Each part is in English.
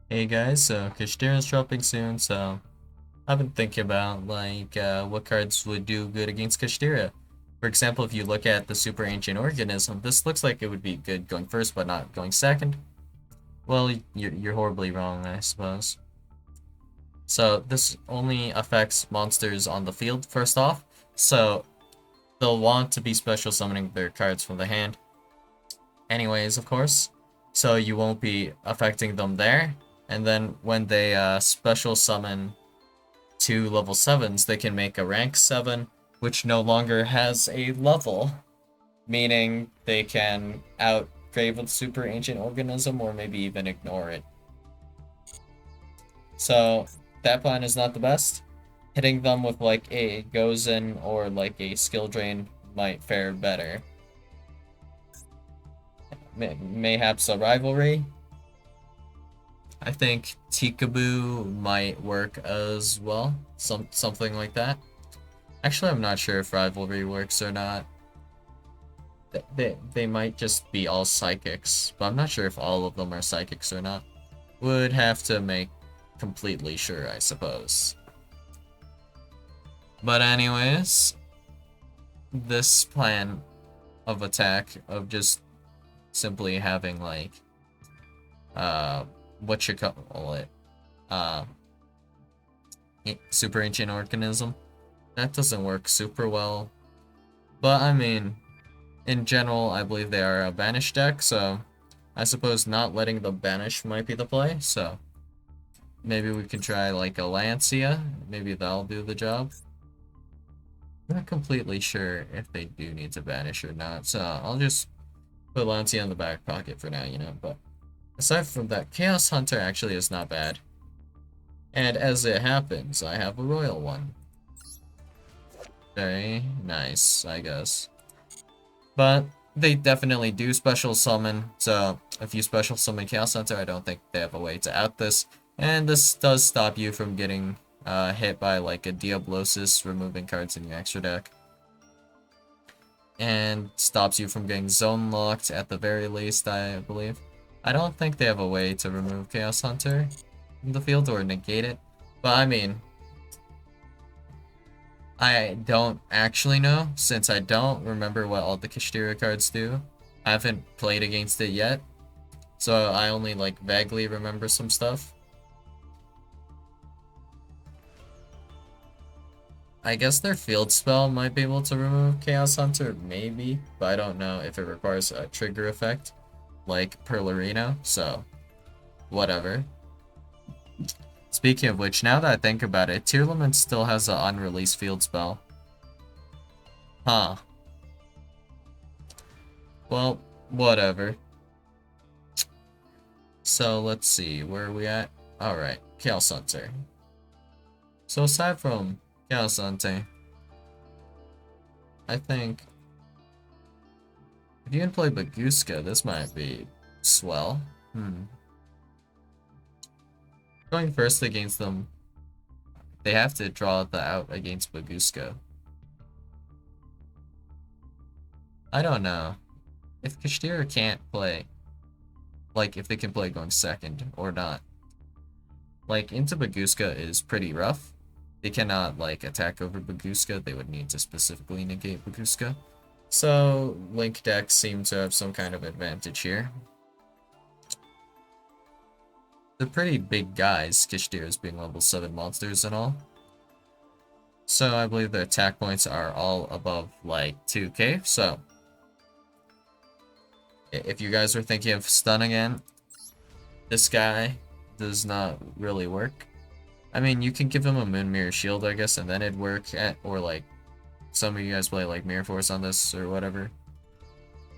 Hey guys, so Kashtira is dropping soon, so I've been thinking about what cards would do good against Kashtira. For example, if you look at the Super Ancient Organism, this looks like it would be good going first, but not going second. Well, you're horribly wrong, I suppose. So this only affects monsters on the field first off, so they'll want to be special summoning their cards from the hand. Anyways, of course, so you won't be affecting them there. And then when they special summon two level 7s, they can make a rank 7, which no longer has a level, meaning they can outgrade a super ancient organism or maybe even ignore it. So that plan is not the best. Hitting them with like a Gozen or like a skill drain might fare better. Mayhaps a rivalry. I think Tikaboo might work as well. Something like that. Actually, I'm not sure if rivalry works or not. They might just be all psychics, but I'm not sure if all of them are psychics or not. Would have to make completely sure, I suppose. But anyways, this plan of attack of just simply having like what you call it uh super ancient organism, that doesn't work super well. But I mean, in general, I believe they are a banish deck, so I suppose not letting them banish might be the play, so maybe we can try like a Lancia. Maybe that'll do the job. Not completely sure if they do need to banish or not, so I'll just put Lancia in the back pocket for now, but aside from that, Chaos Hunter actually is not bad. And as it happens, I have a royal one. Very nice, I guess. But they definitely do special summon, so if you special summon Chaos Hunter, I don't think they have a way to out this. And this does stop you from getting hit by like a Diablosis, removing cards in your extra deck. And stops you from getting zone locked at the very least, I believe. I don't think they have a way to remove Chaos Hunter from the field or negate it. But I mean, I don't actually know, since I don't remember what all the Kashtira cards do. I haven't played against it yet, so I only like vaguely remember some stuff. I guess their field spell might be able to remove Chaos Hunter, maybe, but I don't know if it requires a trigger effect, like Perlerino, so whatever. Speaking of which, now that I think about it, Tearlament still has an unreleased field spell. Huh. Well, whatever. So let's see, where are we at? Alright, Chaos Hunter. So aside from Chaos Hunter, I think if you can play Baguska, this might be swell. Going first against them, they have to draw the out against Baguska. I don't know. If Kashtira can't play, like if they can play going second or not. Like into Baguska is pretty rough. They cannot like attack over Baguska, they would need to specifically negate Baguska. So Link decks seem to have some kind of advantage here. They're pretty big guys, Kashtira's being level 7 monsters and all. So I believe their attack points are all above like 2k, so if you guys are thinking of stun again, this guy does not really work. I mean, you can give him a Moon Mirror Shield, I guess, and then it'd work, or like, some of you guys play like Mirror Force on this or whatever.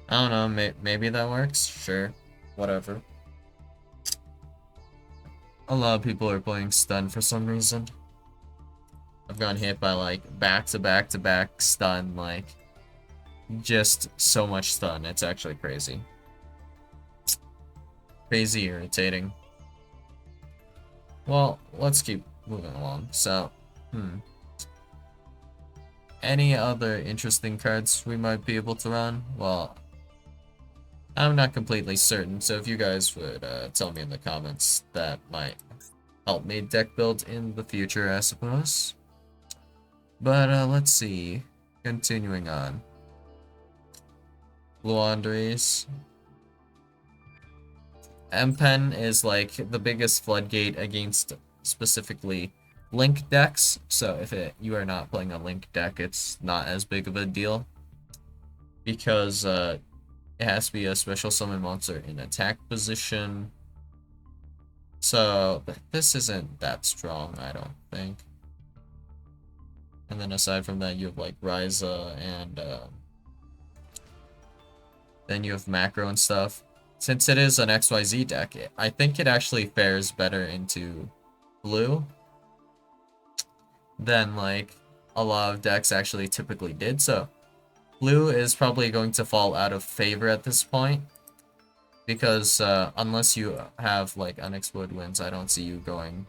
I don't know, maybe that works, sure, whatever. A lot of people are playing stun for some reason. I've gotten hit by like back to back to back stun, like just so much stun. It's actually crazy. Crazy irritating. Well, let's keep moving along. So, any other interesting cards we might be able to run? Well, I'm not completely certain, so if you guys would tell me in the comments, that might help me deck build in the future, I suppose. But let's see. Continuing on. Blue Andres. M-Pen is like the biggest floodgate against specifically Link decks, so if you are not playing a Link deck, it's not as big of a deal. Because it has to be a special summon monster in attack position. So this isn't that strong, I don't think. And then aside from that, you have like Ryza and then you have Macro and stuff. Since it is an XYZ deck, I think it actually fares better into blue than like a lot of decks actually typically did. So blue is probably going to fall out of favor at this point. Because unless you have like unexploded wins, I don't see you going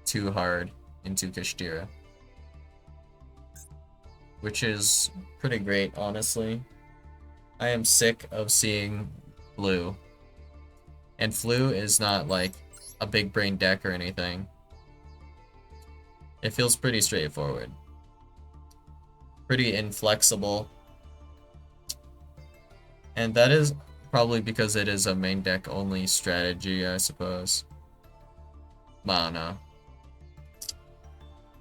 too hard into Kashtira. Which is pretty great, honestly. I am sick of seeing blue. And Flu is not like a big brain deck or anything. It feels pretty straightforward. Pretty inflexible. And that is probably because it is a main deck only strategy, I suppose. I don't know.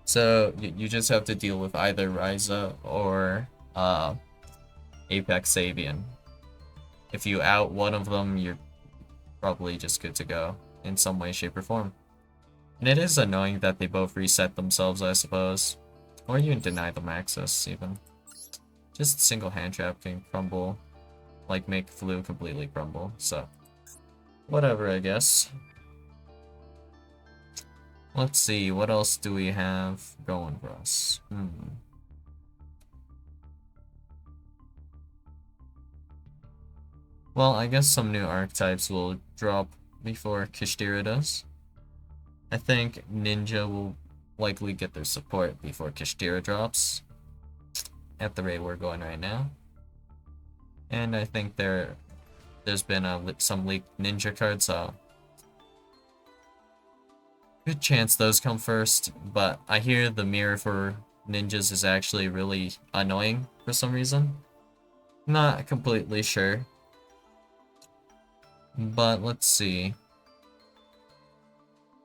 So you just have to deal with either Ryza or Apex Savian. If you out one of them, you're probably just good to go in some way, shape, or form. And it is annoying that they both reset themselves, I suppose. Or you can deny them access, even. Just single hand trap can crumble. Like, make Flu completely crumble, so. Whatever, I guess. Let's see, what else do we have going for us? Well, I guess some new archetypes will drop before Kashtira does. I think Ninja will likely get their support before Kashtira drops. At the rate we're going right now. And I think there's been some leaked Ninja cards, so good chance those come first, but I hear the mirror for ninjas is actually really annoying for some reason. Not completely sure. But let's see.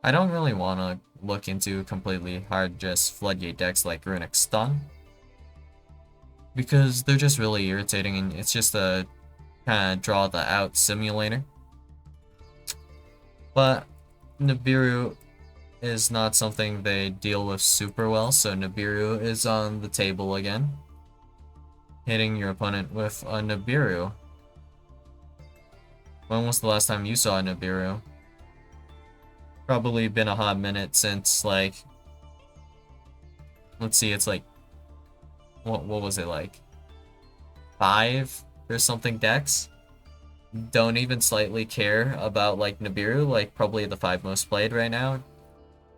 I don't really want to look into completely hard just floodgate decks like Runic Stun. Because they're just really irritating and it's just a kind of draw the out simulator. But Nibiru is not something they deal with super well, so Nibiru is on the table again. Hitting your opponent with a Nibiru. When was the last time you saw a Nibiru? Probably been a hot minute since, like... Let's see, it's like... What was it, like? 5 or something decks? Don't even slightly care about, like, Nibiru, like, probably the 5 most played right now.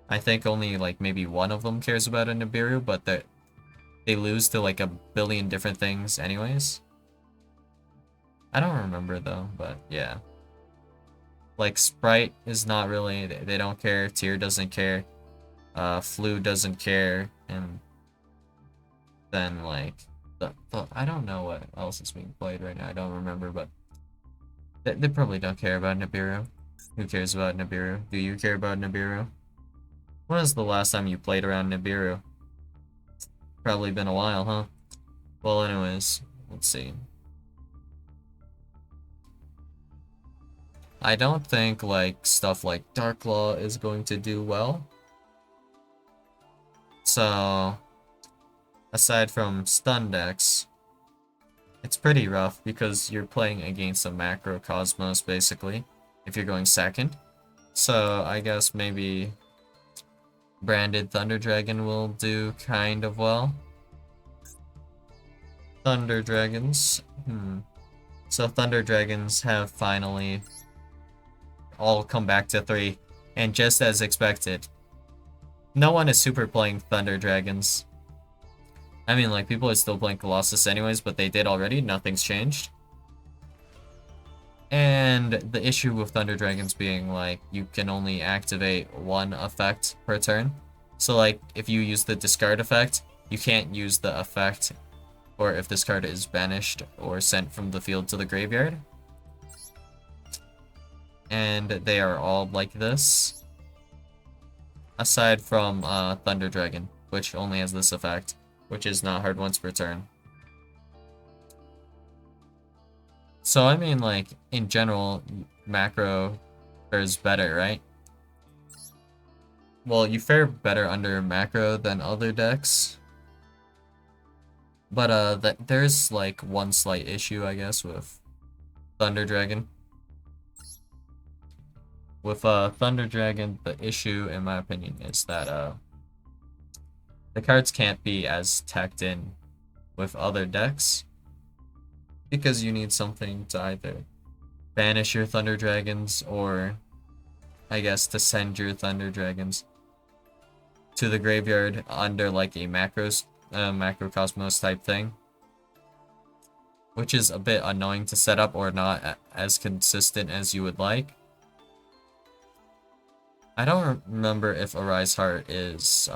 I think only like maybe one of them cares about a Nibiru, but they lose to like a billion different things anyways. I don't remember though, but yeah. Like Sprite is not really, they don't care, Tier doesn't care, Flu doesn't care, and then like, I don't know what else is being played right now, I don't remember, but they probably don't care about Nibiru. Who cares about Nibiru? Do you care about Nibiru? When was the last time you played around Nibiru? Probably been a while, huh? Well, anyways, let's see. I don't think, like, stuff like Dark Law is going to do well. So, aside from stun decks, it's pretty rough because you're playing against a macro Cosmos, basically, if you're going second. So, I guess maybe Branded Thunder Dragon will do kind of well. Thunder Dragons. So Thunder Dragons have finally all come back to 3. And just as expected, no one is super playing Thunder Dragons. I mean, like, people are still playing Colossus anyways, but they did already. Nothing's changed. And the issue with Thunder Dragons being like you can only activate one effect per turn. So like if you use the discard effect, you can't use the effect or if this card is banished or sent from the field to the graveyard. And they are all like this. Aside from Thunder Dragon, which only has this effect, which is not hard once per turn. So I mean, like, in general, macro fares better, right? Well, you fare better under macro than other decks. But there's like one slight issue, I guess, with Thunder Dragon. With Thunder Dragon, the issue, in my opinion, is that the cards can't be as tacked in with other decks because you need something to either banish your Thunder Dragons or, I guess, to send your Thunder Dragons to the graveyard under like a macrocosmos type thing, which is a bit annoying to set up or not as consistent as you would like. I don't remember if Arise Heart is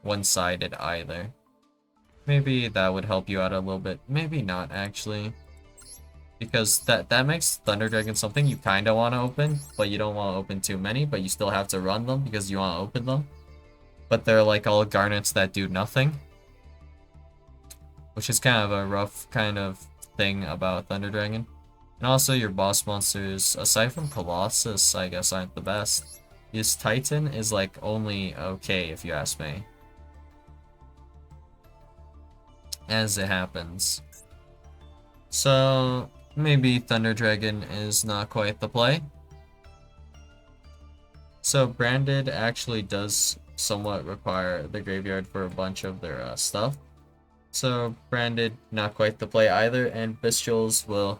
one-sided either. Maybe that would help you out a little bit. Maybe not, actually. Because that makes Thunder Dragon something you kind of want to open, but you don't want to open too many, but you still have to run them because you want to open them. But they're like all garnets that do nothing. Which is kind of a rough kind of thing about Thunder Dragon. And also your boss monsters, aside from Colossus, I guess aren't the best. This Titan is like only okay if you ask me. As it happens. So maybe Thunder Dragon is not quite the play. So Branded actually does somewhat require the graveyard for a bunch of their stuff. So Branded, not quite the play either, and Bestials will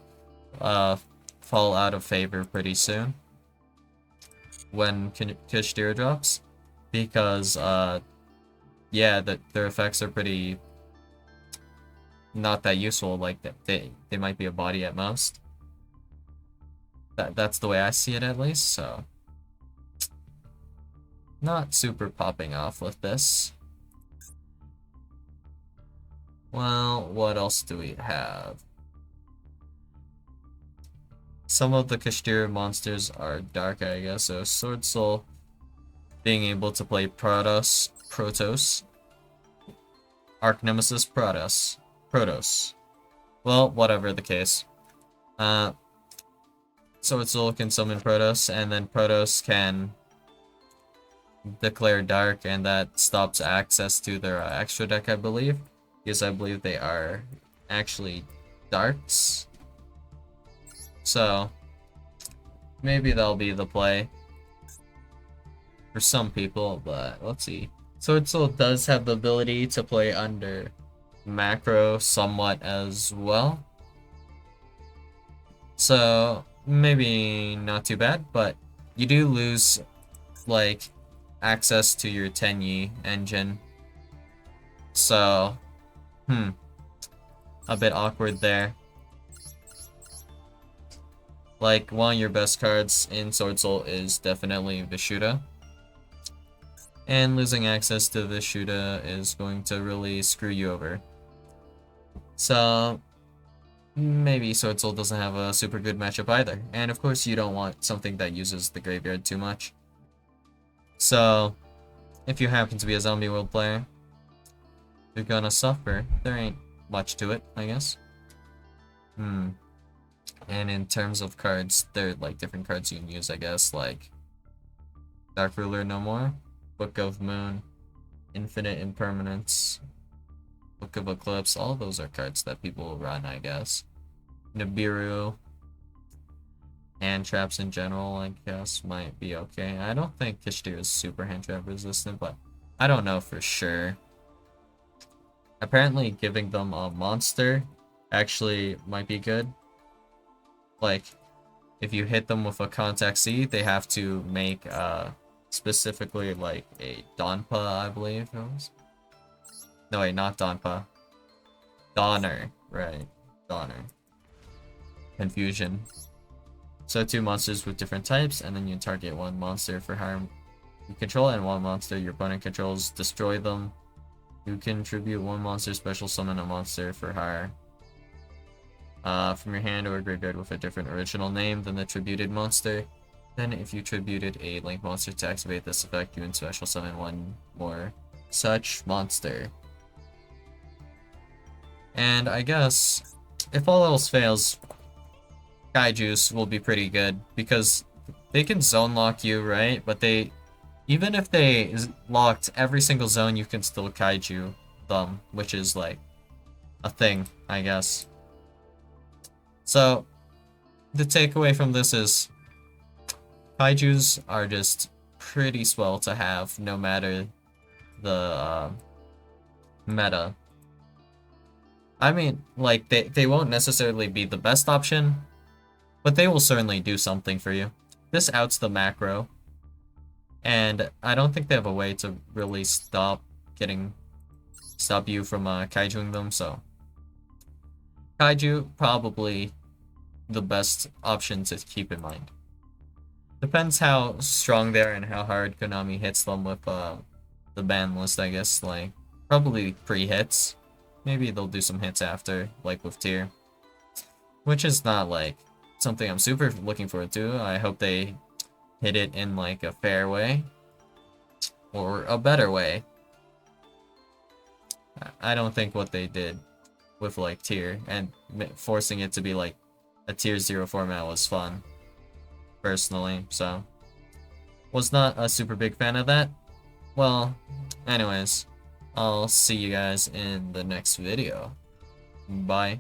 fall out of favor pretty soon when Kashtira drops, because yeah, their effects are pretty not that useful. Like they might be a body at most. That's the way I see it, at least. So not super popping off with this. Well, what else do we have? Some of the Kashtira monsters are dark, I guess. So Sword Soul being able to play Protos, Arch Nemesis Protos. Well, whatever the case. Sword Soul can summon Protos, and then Protos can declare dark, and that stops access to their extra deck, I believe. Because I believe they are actually darks. So, maybe that'll be the play for some people, but let's see. Sword Soul does have the ability to play under macro somewhat as well. So, maybe not too bad, but you do lose, like, access to your Tenyi engine. So, a bit awkward there. Like, one of your best cards in Sword Soul is definitely Vishuda. And losing access to Vishuda is going to really screw you over. So, maybe Sword Soul doesn't have a super good matchup either. And of course, you don't want something that uses the graveyard too much. So, if you happen to be a Zombie World player, you're gonna suffer. There ain't much to it, I guess. And in terms of cards, there are like different cards you can use, I guess, like Dark Ruler no more, Book of Moon, Infinite Impermanence, Book of Eclipse. All of those are cards that people will run, I guess. Nibiru, hand traps in general, I guess, might be okay. I don't think Kashtira is super hand trap resistant, but I don't know for sure. Apparently giving them a monster actually might be good. Like, if you hit them with a Contact C, they have to make specifically like a Donpa, I believe it was. No, wait, not Donpa. Donner, right. Donner. Confusion. So 2 monsters with different types, and then you target 1 monster for higher you control, and 1 monster your opponent controls, destroy them. You contribute 1 monster, special summon a monster for higher from your hand or graveyard with a different original name than the tributed monster. Then if you tributed a link monster to activate this effect, you can special summon 1 more such monster. And I guess, if all else fails, Kaijus will be pretty good, because they can zone lock you, right? But even if they locked every single zone, you can still Kaiju them, which is like a thing, I guess. So, the takeaway from this is Kaijus are just pretty swell to have, no matter the meta. I mean, like, they won't necessarily be the best option, but they will certainly do something for you. This outs the macro, and I don't think they have a way to really stop you from kaijuing them, so Kaiju probably the best option to keep in mind. Depends how strong they are and how hard Konami hits them with the ban list, I guess. Like, probably pre-hits. Maybe they'll do some hits after, like with tier. Which is not, like, something I'm super looking forward to. I hope they hit it in, like, a fair way. Or a better way. I don't think what they did with, like, tier and forcing it to be, like, a tier 0 format was fun. Personally, so. Was not a super big fan of that. Well, anyways, I'll see you guys in the next video. Bye.